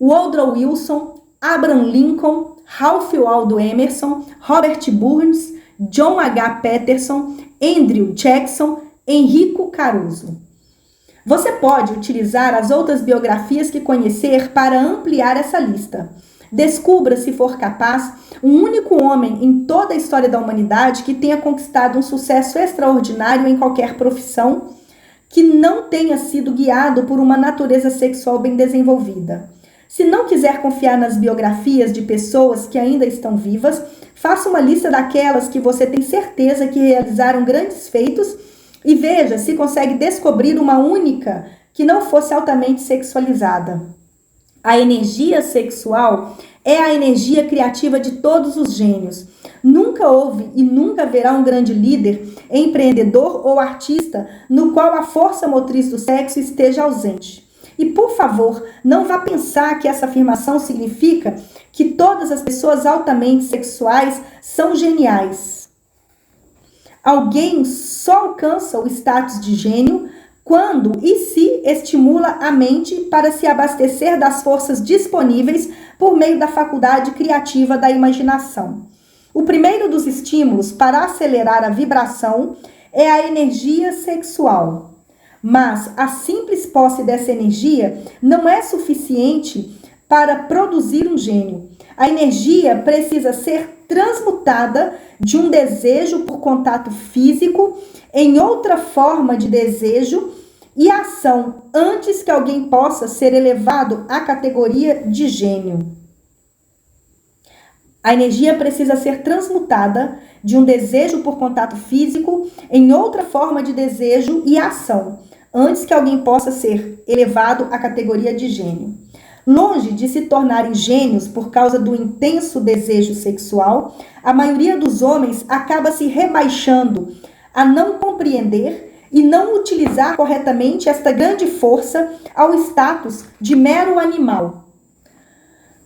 Woodrow Wilson, Abraham Lincoln, Ralph Waldo Emerson, Robert Burns, John H. Patterson, Andrew Jackson, Enrico Caruso. Você pode utilizar as outras biografias que conhecer para ampliar essa lista. Descubra, se for capaz, um único homem em toda a história da humanidade que tenha conquistado um sucesso extraordinário em qualquer profissão, que não tenha sido guiado por uma natureza sexual bem desenvolvida. Se não quiser confiar nas biografias de pessoas que ainda estão vivas, faça uma lista daquelas que você tem certeza que realizaram grandes feitos e veja se consegue descobrir uma única que não fosse altamente sexualizada. A energia sexual é a energia criativa de todos os gênios. Nunca houve e nunca haverá um grande líder, empreendedor ou artista no qual a força motriz do sexo esteja ausente. E, por favor, não vá pensar que essa afirmação significa que todas as pessoas altamente sexuais são geniais. Alguém só alcança o status de gênio quando e se estimula a mente para se abastecer das forças disponíveis por meio da faculdade criativa da imaginação. O primeiro dos estímulos para acelerar a vibração é a energia sexual. Mas a simples posse dessa energia não é suficiente para produzir um gênio. A energia precisa ser transmutada de um desejo por contato físico em outra forma de desejo e ação antes que alguém possa ser elevado à categoria de gênio. A energia precisa ser transmutada de um desejo por contato físico em outra forma de desejo e ação, antes que alguém possa ser elevado à categoria de gênio. Longe de se tornarem gênios por causa do intenso desejo sexual, a maioria dos homens acaba se rebaixando a não compreender e não utilizar corretamente esta grande força ao status de mero animal.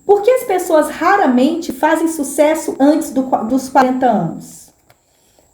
Por que as pessoas raramente fazem sucesso antes dos 40 anos?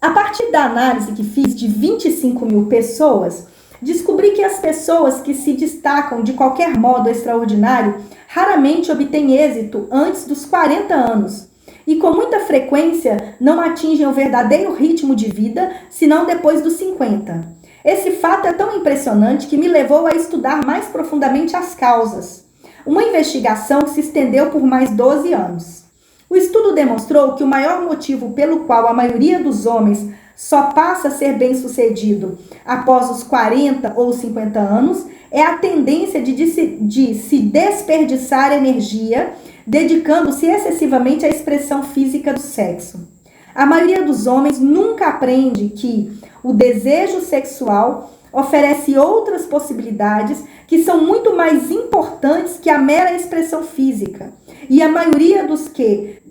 A partir da análise que fiz de 25 mil pessoas, descobri que as pessoas que se destacam de qualquer modo extraordinário raramente obtêm êxito antes dos 40 anos e com muita frequência não atingem o verdadeiro ritmo de vida senão depois dos 50. Esse fato é tão impressionante que me levou a estudar mais profundamente as causas. Uma investigação que se estendeu por mais 12 anos. O estudo demonstrou que o maior motivo pelo qual a maioria dos homens só passa a ser bem-sucedido após os 40 ou 50 anos é a tendência de se desperdiçar energia dedicando-se excessivamente à expressão física do sexo. A maioria dos homens nunca aprende que o desejo sexual oferece outras possibilidades que são muito mais importantes que a mera expressão física. E a maioria dos que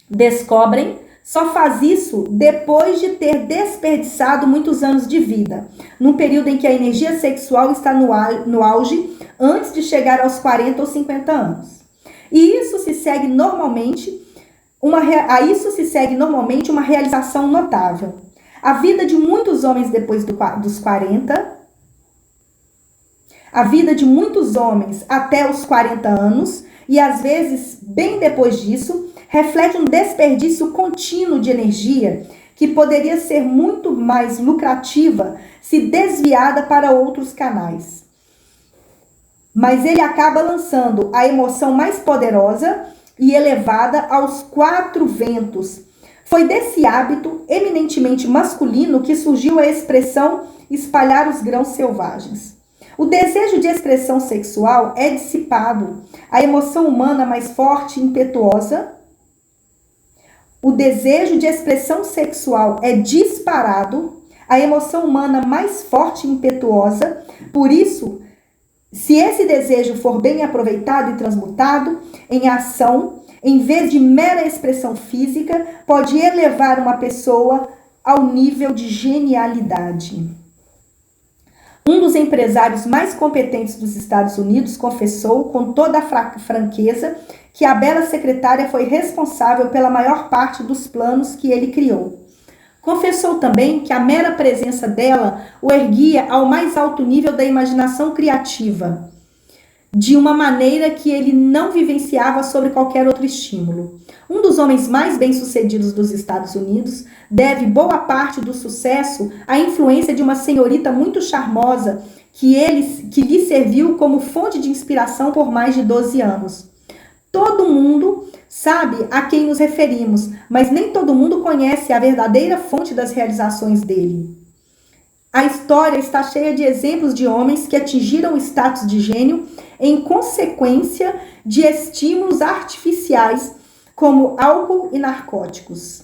descobrem só faz isso depois de ter desperdiçado muitos anos de vida, num período em que a energia sexual está no auge antes de chegar aos 40 ou 50 anos. E isso se segue normalmente uma realização notável. A vida de muitos homens depois dos 40, a vida de muitos homens até os 40 anos, e às vezes bem depois disso, reflete um desperdício contínuo de energia que poderia ser muito mais lucrativa se desviada para outros canais. Mas ele acaba lançando a emoção mais poderosa e elevada aos quatro ventos. Foi desse hábito eminentemente masculino que surgiu a expressão espalhar os grãos selvagens. O desejo de expressão sexual é dissipado. A emoção humana mais forte e impetuosa. O desejo de expressão sexual é disparado. A emoção humana mais forte e impetuosa. Por isso, se esse desejo for bem aproveitado e transmutado em ação, em vez de mera expressão física, pode elevar uma pessoa ao nível de genialidade. Um dos empresários mais competentes dos Estados Unidos confessou com toda a franqueza que a bela secretária foi responsável pela maior parte dos planos que ele criou. Confessou também que a mera presença dela o erguia ao mais alto nível da imaginação criativa, de uma maneira que ele não vivenciava sobre qualquer outro estímulo. Um dos homens mais bem-sucedidos dos Estados Unidos deve boa parte do sucesso à influência de uma senhorita muito charmosa que lhe serviu como fonte de inspiração por mais de 12 anos. Todo mundo sabe a quem nos referimos, mas nem todo mundo conhece a verdadeira fonte das realizações dele. A história está cheia de exemplos de homens que atingiram o status de gênio em consequência de estímulos artificiais, como álcool e narcóticos.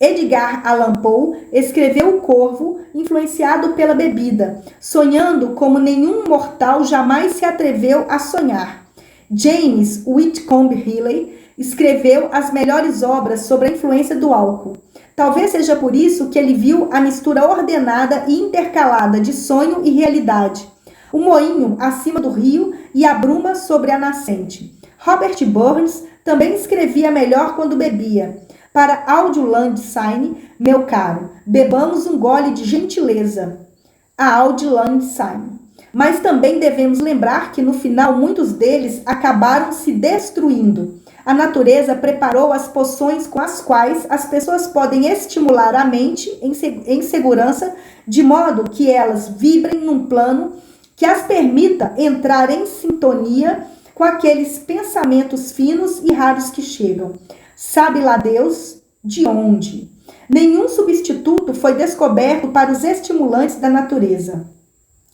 Edgar Allan Poe escreveu O Corvo, influenciado pela bebida, sonhando como nenhum mortal jamais se atreveu a sonhar. James Whitcomb Riley escreveu as melhores obras sobre a influência do álcool. Talvez seja por isso que ele viu a mistura ordenada e intercalada de sonho e realidade, o moinho acima do rio e a bruma sobre a nascente. Robert Burns também escrevia melhor quando bebia. Para Auld Lang meu caro, bebamos um gole de gentileza. A Auld Lang. Mas também devemos lembrar que no final muitos deles acabaram se destruindo. A natureza preparou as poções com as quais as pessoas podem estimular a mente em segurança, de modo que elas vibrem num plano que as permita entrar em sintonia com aqueles pensamentos finos e raros que chegam. Sabe lá Deus de onde? Nenhum substituto foi descoberto para os estimulantes da natureza.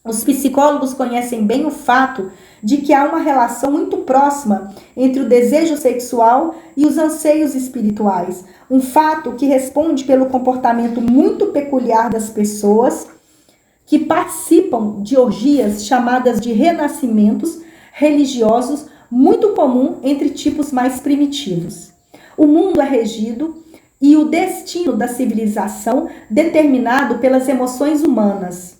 Os psicólogos conhecem bem o fato de que há uma relação muito próxima entre o desejo sexual e os anseios espirituais. Um fato que responde pelo comportamento muito peculiar das pessoas que participam de orgias chamadas de renascimentos religiosos, muito comum entre tipos mais primitivos. O mundo é regido e o destino da civilização determinado pelas emoções humanas.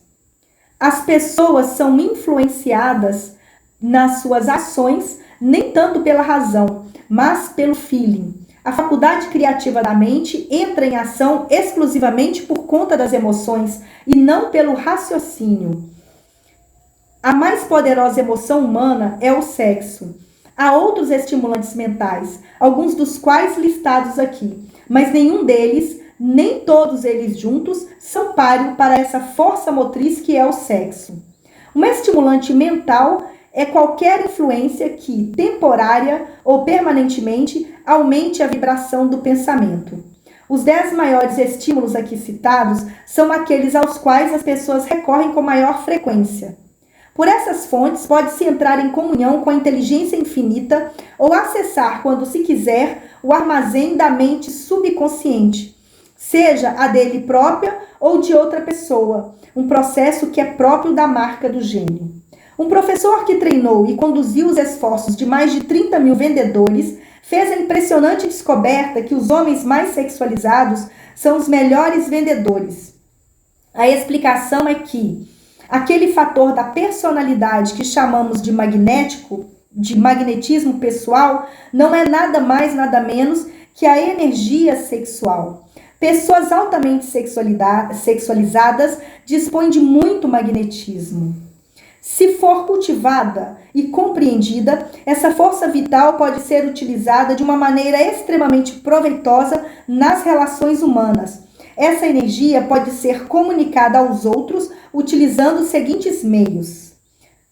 As pessoas são influenciadas nas suas ações nem tanto pela razão, mas pelo feeling. A faculdade criativa da mente entra em ação exclusivamente por conta das emoções e não pelo raciocínio. A mais poderosa emoção humana é o sexo. Há outros estimulantes mentais, alguns dos quais listados aqui, mas nenhum deles, nem todos eles juntos, são páreo para essa força motriz que é o sexo. Um estimulante mental é qualquer influência que, temporária ou permanentemente, aumente a vibração do pensamento. Os 10 maiores estímulos aqui citados são aqueles aos quais as pessoas recorrem com maior frequência. Por essas fontes, pode-se entrar em comunhão com a inteligência infinita ou acessar, quando se quiser, o armazém da mente subconsciente, seja a dele própria ou de outra pessoa, um processo que é próprio da marca do gênio. Um professor que treinou e conduziu os esforços de mais de 30 mil vendedores fez a impressionante descoberta que os homens mais sexualizados são os melhores vendedores. A explicação é que aquele fator da personalidade que chamamos de magnetismo pessoal, não é nada mais, nada menos que a energia sexual. Pessoas altamente sexualizadas dispõem de muito magnetismo. Se for cultivada e compreendida, essa força vital pode ser utilizada de uma maneira extremamente proveitosa nas relações humanas. Essa energia pode ser comunicada aos outros utilizando os seguintes meios.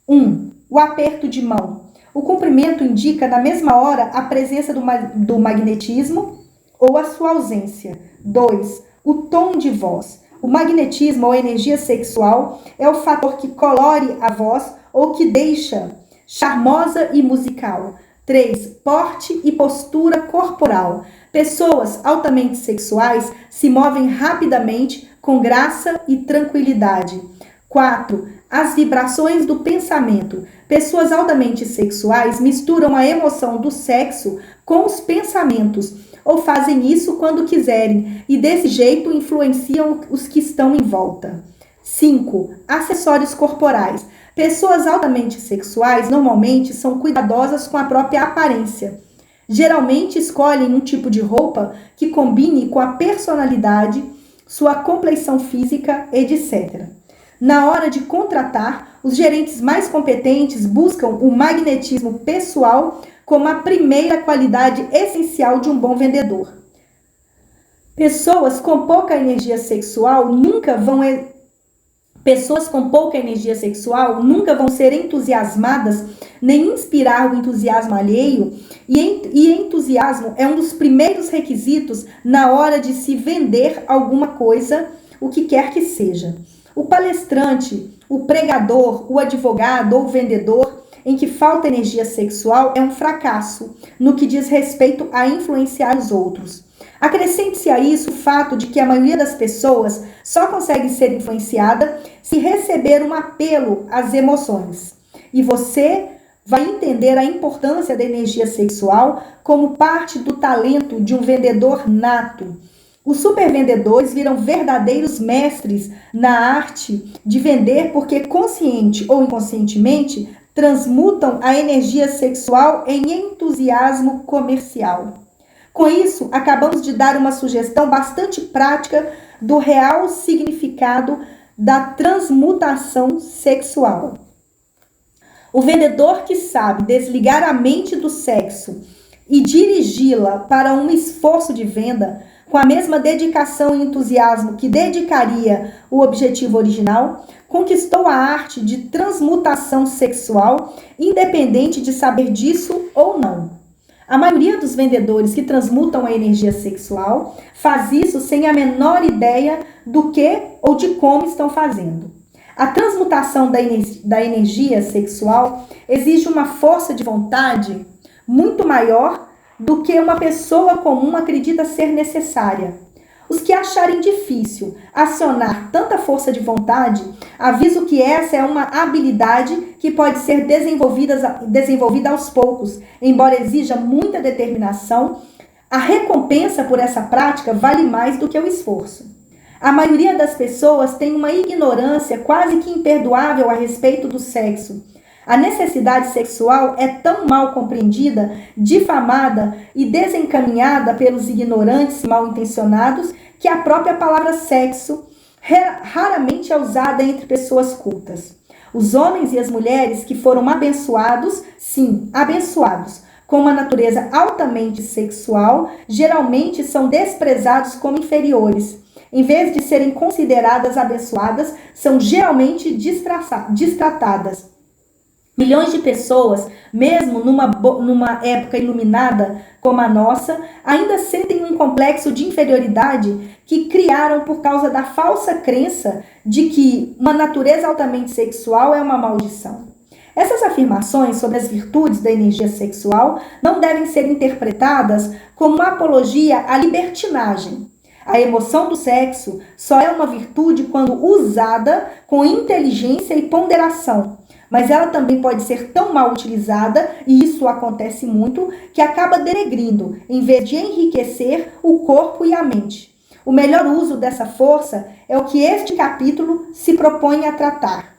1. O aperto de mão. O cumprimento indica na mesma hora a presença do magnetismo ou a sua ausência. 2. O tom de voz. O magnetismo ou energia sexual é o fator que colore a voz ou que deixa charmosa e musical. 3. Porte e postura corporal. Pessoas altamente sexuais se movem rapidamente, com graça e tranquilidade. 4. As vibrações do pensamento. Pessoas altamente sexuais misturam a emoção do sexo com os pensamentos, ou fazem isso quando quiserem, e desse jeito influenciam os que estão em volta. 5. Acessórios corporais. Pessoas altamente sexuais normalmente são cuidadosas com a própria aparência. Geralmente escolhem um tipo de roupa que combine com a personalidade, sua compleição física, etc. Na hora de contratar, os gerentes mais competentes buscam o magnetismo pessoal como a primeira qualidade essencial de um bom vendedor. Pessoas com pouca energia sexual nunca vão ser entusiasmadas nem inspirar o entusiasmo alheio, e entusiasmo é um dos primeiros requisitos na hora de se vender alguma coisa, o que quer que seja. O palestrante, o pregador, o advogado ou o vendedor em que falta energia sexual é um fracasso no que diz respeito a influenciar os outros. Acrescente-se a isso o fato de que a maioria das pessoas só consegue ser influenciada se receber um apelo às emoções. E você vai entender a importância da energia sexual como parte do talento de um vendedor nato. Os supervendedores viram verdadeiros mestres na arte de vender porque, consciente ou inconscientemente, transmutam a energia sexual em entusiasmo comercial. Com isso, acabamos de dar uma sugestão bastante prática do real significado da transmutação sexual. O vendedor que sabe desligar a mente do sexo e dirigi-la para um esforço de venda com a mesma dedicação e entusiasmo que dedicaria o objetivo original, conquistou a arte de transmutação sexual, independente de saber disso ou não. A maioria dos vendedores que transmutam a energia sexual faz isso sem a menor ideia do que ou de como estão fazendo. A transmutação da energia sexual exige uma força de vontade muito maior do que uma pessoa comum acredita ser necessária. Os que acharem difícil acionar tanta força de vontade, aviso que essa é uma habilidade que pode ser desenvolvida aos poucos, embora exija muita determinação. A recompensa por essa prática vale mais do que o esforço. A maioria das pessoas tem uma ignorância quase que imperdoável a respeito do sexo. A necessidade sexual é tão mal compreendida, difamada e desencaminhada pelos ignorantes e mal intencionados que a própria palavra sexo raramente é usada entre pessoas cultas. Os homens e as mulheres que foram abençoados, sim, abençoados, com uma natureza altamente sexual, geralmente são desprezados como inferiores. Em vez de serem consideradas abençoadas, são geralmente distratadas. Milhões de pessoas, mesmo numa época iluminada como a nossa, ainda sentem um complexo de inferioridade que criaram por causa da falsa crença de que uma natureza altamente sexual é uma maldição. Essas afirmações sobre as virtudes da energia sexual não devem ser interpretadas como uma apologia à libertinagem. A emoção do sexo só é uma virtude quando usada com inteligência e ponderação, mas ela também pode ser tão mal utilizada, e isso acontece muito, que acaba denegrindo, em vez de enriquecer o corpo e a mente. O melhor uso dessa força é o que este capítulo se propõe a tratar.